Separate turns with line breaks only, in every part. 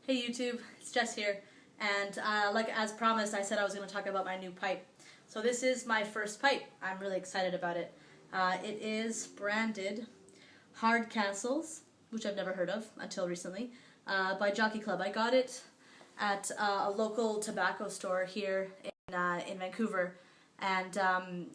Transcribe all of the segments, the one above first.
Hey YouTube, it's Jess here, and like as promised, I said I was going to talk about my new pipe. So this is my first pipe. I'm really excited about it. It is branded Hardcastles, which I've never heard of until recently, by Jockey Club. I got it at a local tobacco store here in Vancouver, and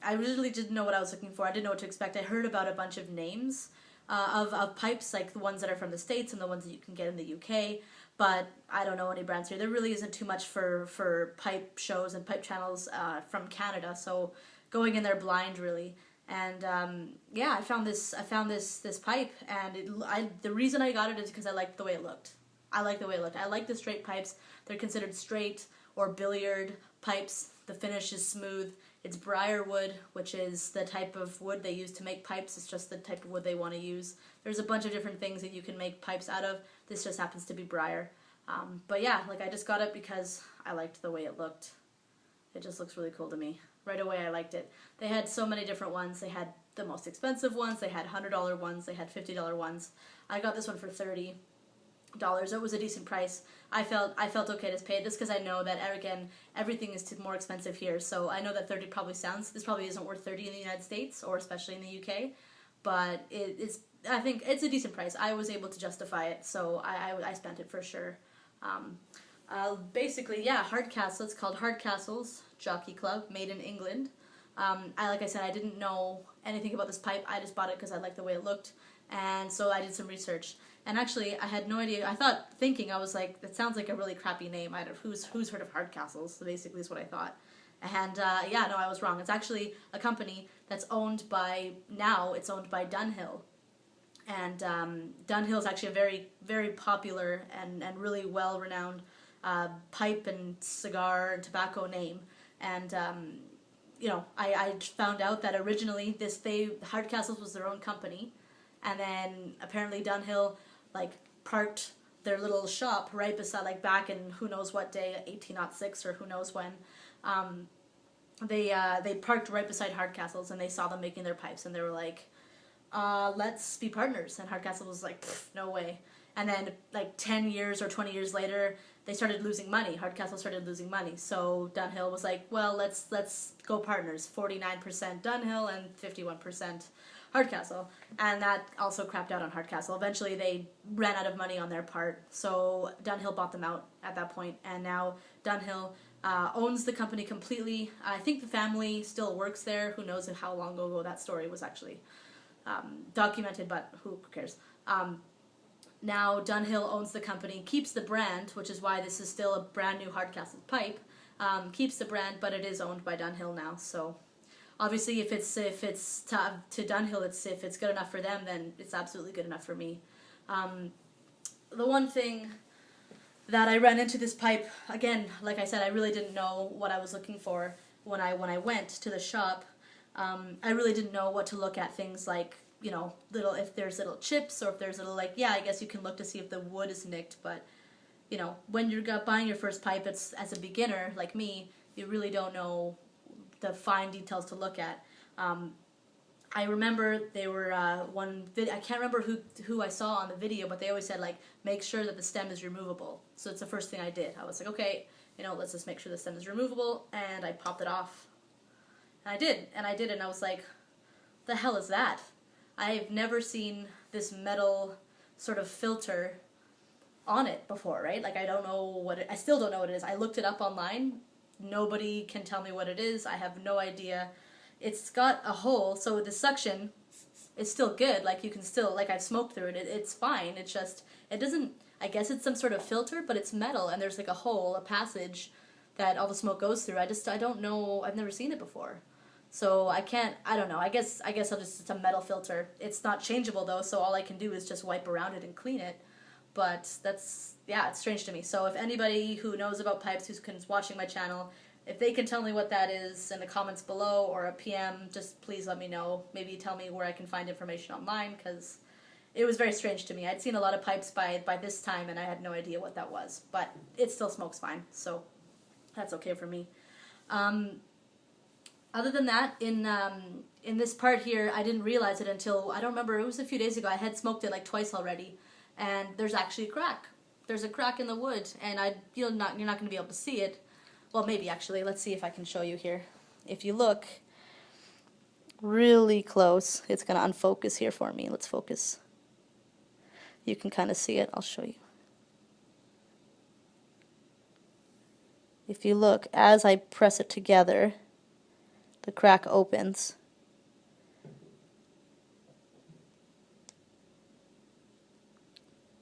I really didn't know what I was looking for. I didn't know what to expect. I heard about a bunch of names of pipes, like the ones that are from the States and the ones that you can get in the UK, but I don't know any brands here. There really isn't too much for pipe shows and pipe channels from Canada, so going in there blind really. And yeah, I found this pipe, and the reason I got it is because I liked the way it looked. I like the way it looked. I like the straight pipes. They're considered straight or billiard pipes. The finish is smooth. It's briar wood, which is the type of wood they use to make pipes. It's just the type of wood they want to use. There's a bunch of different things that you can make pipes out of. This just happens to be briar. But yeah, like I just got it because I liked the way it looked. It just looks really cool to me. Right away I liked it. They had so many different ones. They had the most expensive ones. They had $100 ones. They had $50 ones. I got this one for $30. It was a decent price. I felt okay to pay it just because I know that again everything is more expensive here. So I know that 30 probably this probably isn't worth 30 in the United States or especially in the UK, but I think it's a decent price. I was able to justify it, so I spent it for sure. Basically, yeah, Hardcastle. It's called Hardcastles Jockey Club, made in England. Like I said, I didn't know anything about this pipe. I just bought it because I liked the way it looked, and so I did some research. And actually, I had no idea. I was like, that sounds like a really crappy name. Who's heard of Hardcastles? So basically, is what I thought. And yeah, no, I was wrong. It's actually a company that's owned by Dunhill. And Dunhill is actually a very, very popular and really well-renowned pipe and cigar and tobacco name. And you know, I found out that originally Hardcastles was their own company, and then apparently Dunhill parked their little shop right beside, back in who knows what day, 1806 or who knows when. They parked right beside Hardcastles, and they saw them making their pipes, and they were like, let's be partners. And Hardcastle was like, no way. And then 10 years or 20 years later, they started losing money. Hardcastle started losing money. So Dunhill was like, well, let's go partners. 49% Dunhill and 51% Hardcastle. And that also crapped out on Hardcastle. Eventually they ran out of money on their part. So Dunhill bought them out at that point. And now Dunhill owns the company completely. I think the family still works there. Who knows how long ago that story was actually documented, but who cares. Now Dunhill owns the company, keeps the brand, which is why this is still a brand new Hardcastle pipe. Keeps the brand, but it is owned by Dunhill now. So obviously, if it's to Dunhill, if it's good enough for them, then it's absolutely good enough for me. The one thing that I ran into this pipe, again, like I said, I really didn't know what I was looking for when I went to the shop. I really didn't know what to look at. Things like, you know, if there's little chips, or if there's little, yeah, I guess you can look to see if the wood is nicked, but, you know, when you're buying your first pipe, it's, as a beginner like me, you really don't know the fine details to look at. I remember they were I can't remember who I saw on the video, but they always said, make sure that the stem is removable. So it's the first thing I did. I was like, okay, you know, let's just make sure the stem is removable, and I popped it off. And I did, and I was like, the hell is that? I've never seen this metal sort of filter on it before, right? I don't know I still don't know what it is. I looked it up online. Nobody can tell me what it is. I have no idea. It's got a hole, so the suction is still good. You can still, I've smoked through it. It's fine. It's just, it doesn't, I guess it's some sort of filter, but it's metal, and there's a hole, a passage that all the smoke goes through. I don't know. I've never seen it before. So I don't know. I guess it's a metal filter. It's not changeable though, so all I can do is just wipe around it and clean it. But yeah, it's strange to me. So if anybody who knows about pipes, who's watching my channel, if they can tell me what that is in the comments below or a PM, just please let me know. Maybe tell me where I can find information online, because it was very strange to me. I'd seen a lot of pipes by this time, and I had no idea what that was. But it still smokes fine, so that's okay for me. Other than that, in this part here, I didn't realize it until, I don't remember, it was a few days ago. I had smoked it twice already, and there's actually a crack. there's a crack in the wood, and you're not going to be able to see it. Well, maybe actually. Let's see if I can show you here. If you look really close, it's going to unfocus here for me. Let's focus. You can kind of see it. I'll show you. If you look, as I press it together, the crack opens.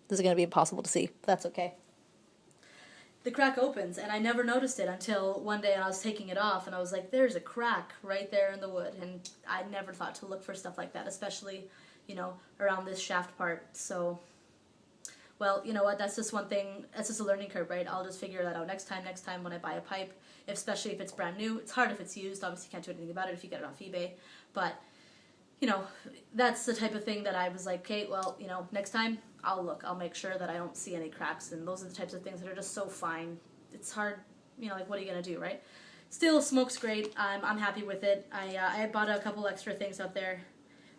This is going to be impossible to see, but that's okay. The crack opens, and I never noticed it until one day I was taking it off, and I was like, there's a crack right there in the wood, and I never thought to look for stuff like that, especially, you know, around this shaft part. So, well, you know what, that's just one thing, that's just a learning curve, right? I'll just figure that out next time when I buy a pipe, especially if it's brand new. It's hard if it's used, obviously you can't do anything about it if you get it off eBay, but, you know, that's the type of thing that I was like, okay, well, you know, next time, I'll make sure that I don't see any cracks, and those are the types of things that are just so fine. It's hard, you know, like what are you going to do, right? Still, smokes great. I'm happy with it. I bought a couple extra things out there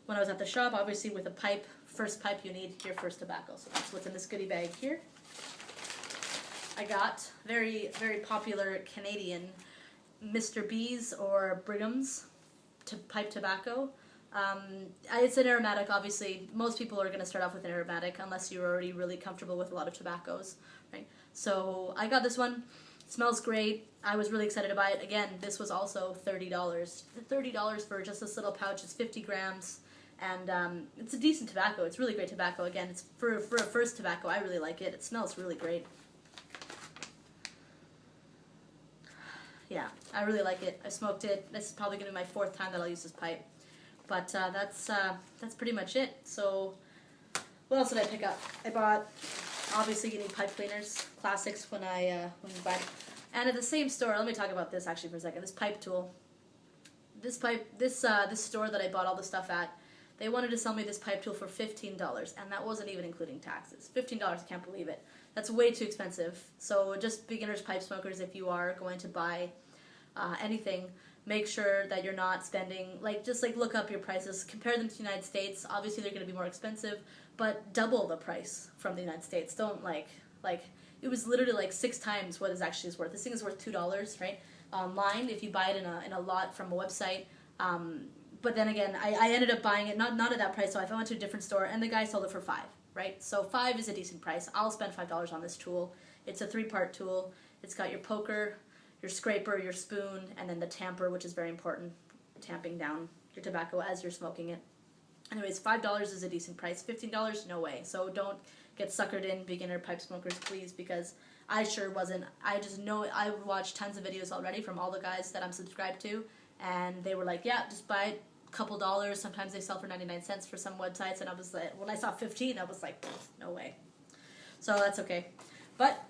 when I was at the shop, obviously with a pipe. First pipe you need, your first tobacco. So that's what's in this goodie bag here. I got very, very popular Canadian Mr. B's or Brigham's pipe tobacco. It's an aromatic, obviously. Most people are going to start off with an aromatic unless you're already really comfortable with a lot of tobaccos, right? So I got this one. It smells great. I was really excited to buy it. Again, this was also $30. $30 for just this little pouch. It's 50 grams, and it's a decent tobacco. It's really great tobacco. Again, it's for a first tobacco. I really like it. It smells really great. Yeah, I really like it. I smoked it. This is probably going to be my 4th time that I'll use this pipe. But that's pretty much it. So what else did I pick up? I bought, obviously you need pipe cleaners, classics when you buy. And at the same store, let me talk about this actually for a second. This pipe tool. This store that I bought all the stuff at, they wanted to sell me this pipe tool for $15, and that wasn't even including taxes. $15, I can't believe it. That's way too expensive. So just beginners pipe smokers, if you are going to buy anything, make sure that you're not spending, just look up your prices, compare them to the United States. Obviously they're going to be more expensive, but double the price from the United States. Don't it was literally 6 times what it actually is worth. This thing is worth $2, right? Online, if you buy it in a lot from a website. But then again, I ended up buying it not at that price, so I went to a different store, and the guy sold it for $5, right? So $5 is a decent price. I'll spend $5 on this tool. It's a 3-part tool. It's got your poker, your scraper, your spoon, and then the tamper, which is very important, tamping down your tobacco as you're smoking it. Anyways, $5 is a decent price. $15, no way. So don't get suckered in, beginner pipe smokers, please, because I sure wasn't. I just know, I've watched tons of videos already from all the guys that I'm subscribed to, and they were like, yeah, just buy it, a couple dollars. Sometimes they sell for 99 cents for some websites, and I was like, when I saw 15, I was like, no way. So that's okay. But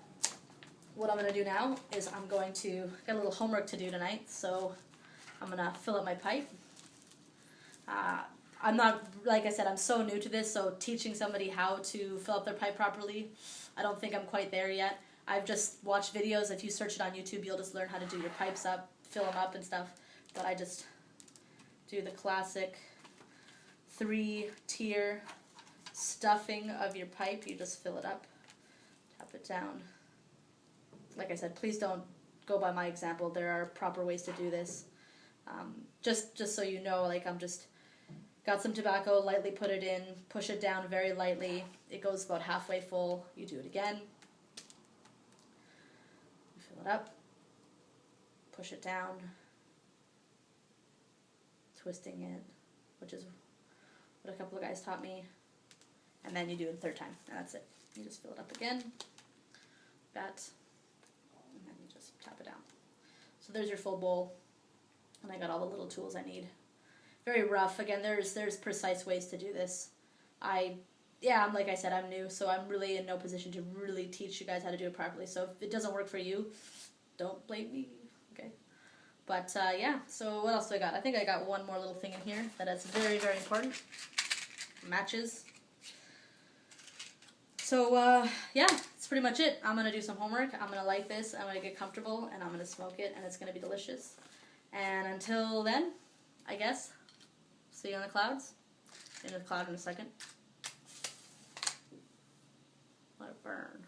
what I'm going to do now is I'm going to get a little homework to do tonight, so I'm going to fill up my pipe. I'm not, like I said, I'm so new to this, so teaching somebody how to fill up their pipe properly, I don't think I'm quite there yet. I've just watched videos. If you search it on YouTube, you'll just learn how to do your pipes up, fill them up and stuff, but I just do the classic 3-tier stuffing of your pipe. You just fill it up, tap it down. Like I said, please don't go by my example. There are proper ways to do this. Just so you know, I'm just got some tobacco, lightly put it in, push it down very lightly. It goes about halfway full. You do it again. You fill it up, push it down, twisting it, which is what a couple of guys taught me. And then you do it a 3rd time, and that's it. You just fill it up again, bat, and then you just tap it down. So there's your full bowl, and I got all the little tools I need. Very rough. Again, there's precise ways to do this. Like I said, I'm new, so I'm really in no position to really teach you guys how to do it properly. So if it doesn't work for you, don't blame me, okay? But yeah, so what else do I got? I think I got one more little thing in here that is very, very important. Matches. So yeah, that's pretty much it. I'm going to do some homework. I'm going to light this. I'm going to get comfortable, and I'm going to smoke it, and it's going to be delicious. And until then, I guess, see you on the clouds. In the cloud in a second. Let it burn.